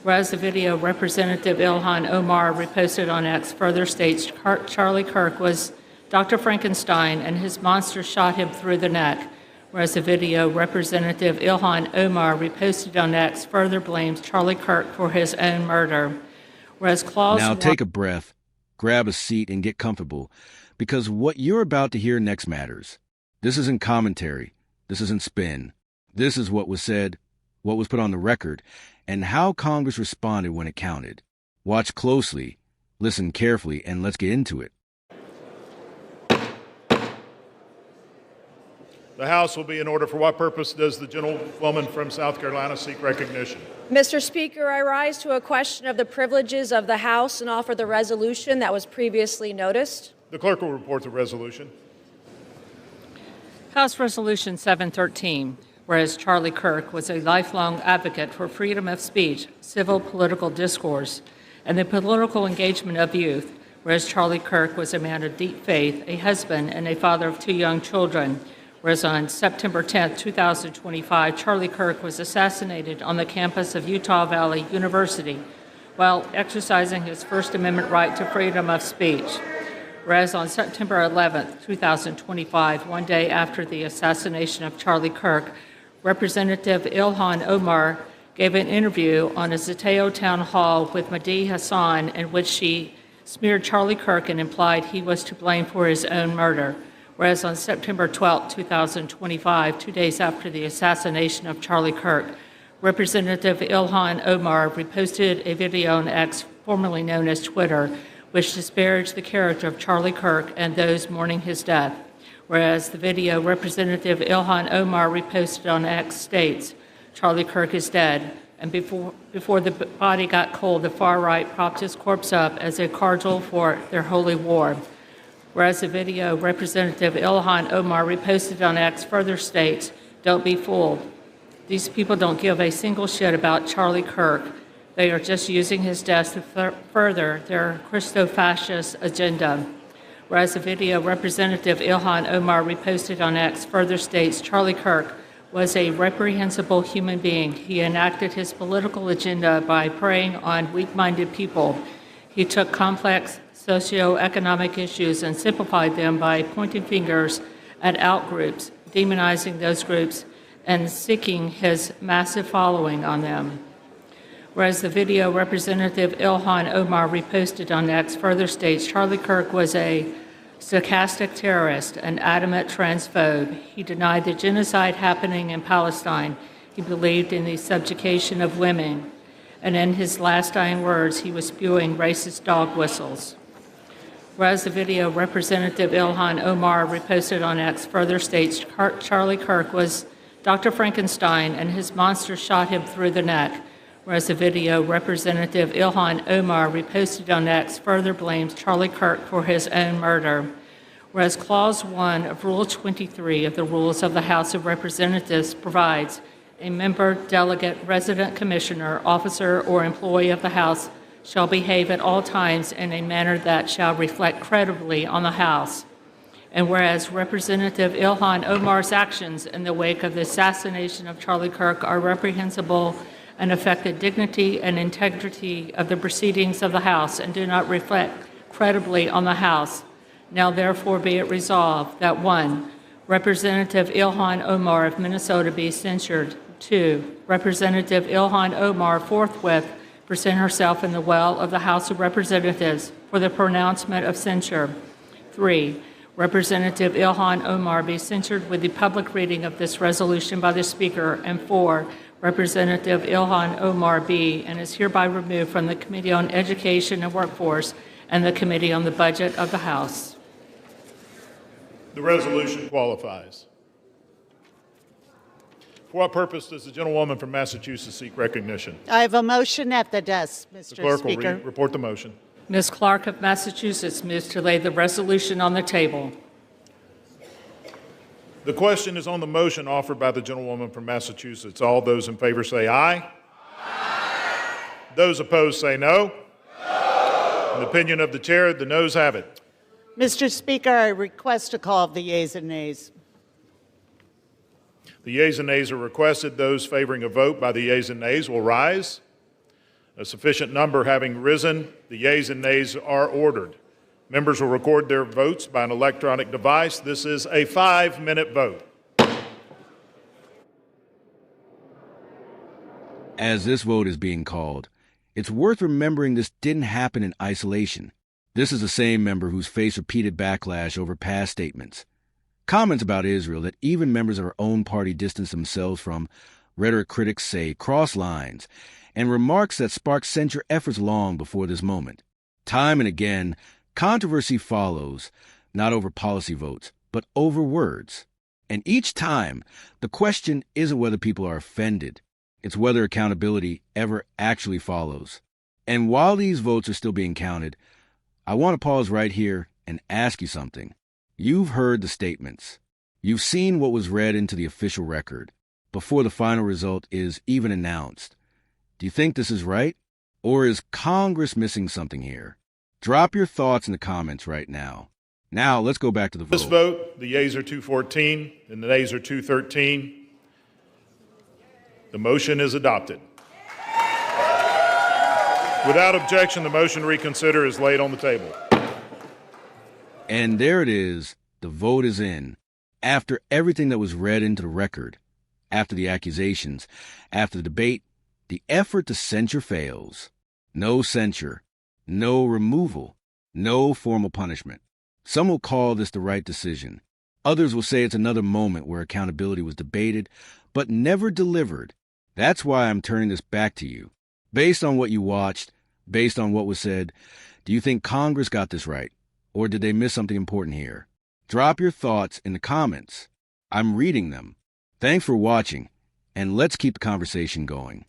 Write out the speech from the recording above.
Whereas the video Representative Ilhan Omar reposted on X further states Charlie Kirk was Dr. Frankenstein and his monster shot him through the neck. Whereas the video Representative Ilhan Omar reposted on X further blames Charlie Kirk for his own murder. Whereas Clause Now take a breath, grab a seat, and get comfortable, because what you're about to hear next matters. This isn't commentary. This isn't spin. This is what was said, what was put on the record, and how Congress responded when it counted. Watch closely, listen carefully, and let's get into it. The House will be in order. For what purpose does the gentlewoman from South Carolina seek recognition? Mr. Speaker, I rise to a question of the privileges of the House and offer the resolution that was previously noticed. The clerk will report the resolution. House Resolution 713, whereas Charlie Kirk was a lifelong advocate for freedom of speech, civil political discourse, and the political engagement of youth, whereas Charlie Kirk was a man of deep faith, a husband, and a father of 2 young children. Whereas on September 10, 2025, Charlie Kirk was assassinated on the campus of Utah Valley University while exercising his First Amendment right to freedom of speech. Whereas on September 11, 2025, one day after the assassination of Charlie Kirk, Representative Ilhan Omar gave an interview on a Zateo town hall with Mahdi Hassan in which she smeared Charlie Kirk and implied he was to blame for his own murder. Whereas on September 12, 2025, 2 days after the assassination of Charlie Kirk, Representative Ilhan Omar reposted a video on X, formerly known as Twitter, which disparaged the character of Charlie Kirk and those mourning his death. Whereas the video Representative Ilhan Omar reposted on X states, Charlie Kirk is dead, and before the body got cold, the far right propped his corpse up as a cardinal for their holy war. Whereas the video Representative Ilhan Omar reposted on X further states, don't be fooled. These people don't give a single shit about Charlie Kirk. They are just using his death to further their Christo-fascist agenda. Whereas the video Representative Ilhan Omar reposted on X further states, Charlie Kirk was a reprehensible human being. He enacted his political agenda by preying on weak-minded people. He took complex socioeconomic issues and simplified them by pointing fingers at outgroups, demonizing those groups, and seeking his massive following on them. Whereas the video Representative Ilhan Omar reposted on X further states, Charlie Kirk was a stochastic terrorist, an adamant transphobe. He denied the genocide happening in Palestine. He believed in the subjugation of women. And in his last dying words, he was spewing racist dog whistles. Whereas the video Representative Ilhan Omar reposted on X further states Charlie Kirk was Dr. Frankenstein and his monster shot him through the neck. Whereas the video Representative Ilhan Omar reposted on X further blames Charlie Kirk for his own murder. Whereas Clause 1 of Rule 23 of the Rules of the House of Representatives provides a member, delegate, resident commissioner, officer, or employee of the House shall behave at all times in a manner that shall reflect credibly on the House. And whereas Representative Ilhan Omar's actions in the wake of the assassination of Charlie Kirk are reprehensible and affect the dignity and integrity of the proceedings of the House and do not reflect credibly on the House, now therefore be it resolved that 1, Representative Ilhan Omar of Minnesota be censured. 2, Representative Ilhan Omar forthwith present herself in the well of the House of Representatives for the pronouncement of censure. 3, Representative Ilhan Omar be censured with the public reading of this resolution by the Speaker. And 4, Representative Ilhan Omar be and is hereby removed from the Committee on Education and Workforce and the Committee on the Budget of the House. The resolution qualifies. For what purpose does the gentlewoman from Massachusetts seek recognition? I have a motion at the desk, Mr. The clerk Speaker. will report the motion. Ms. Clark of Massachusetts moves to lay the resolution on the table. The question is on the motion offered by the gentlewoman from Massachusetts. All those in favor say aye. Aye. Those opposed say no. No. In the opinion of the chair, the noes have it. Mr. Speaker, I request a call of the yeas and nays. The yeas and nays are requested. Those favoring a vote by the yeas and nays will rise. A sufficient number having risen, the yeas and nays are ordered. Members will record their votes by an electronic device. This is a 5-minute vote. As this vote is being called, it's worth remembering this didn't happen in isolation. This is the same member who's faced repeated backlash over past statements. Comments about Israel that even members of her own party distance themselves from, rhetoric critics say cross lines, and remarks that sparked censure efforts long before this moment. Time and again, controversy follows, not over policy votes, but over words. And each time, the question isn't whether people are offended. It's whether accountability ever actually follows. And while these votes are still being counted, I want to pause right here and ask you something. You've heard the statements. You've seen what was read into the official record before the final result is even announced. Do you think this is right? Or is Congress missing something here? Drop your thoughts in the comments right now. Now, let's go back to the vote. This vote, the yeas are 214 and the nays are 213. The motion is adopted. Without objection, the motion to reconsider is laid on the table. And there it is. The vote is in. After everything that was read into the record, after the accusations, after the debate, the effort to censure fails. No censure, no removal, no formal punishment. Some will call this the right decision. Others will say it's another moment where accountability was debated, but never delivered. That's why I'm turning this back to you. Based on what you watched, based on what was said, do you think Congress got this right? Or did they miss something important here? Drop your thoughts in the comments. I'm reading them. Thanks for watching, and let's keep the conversation going.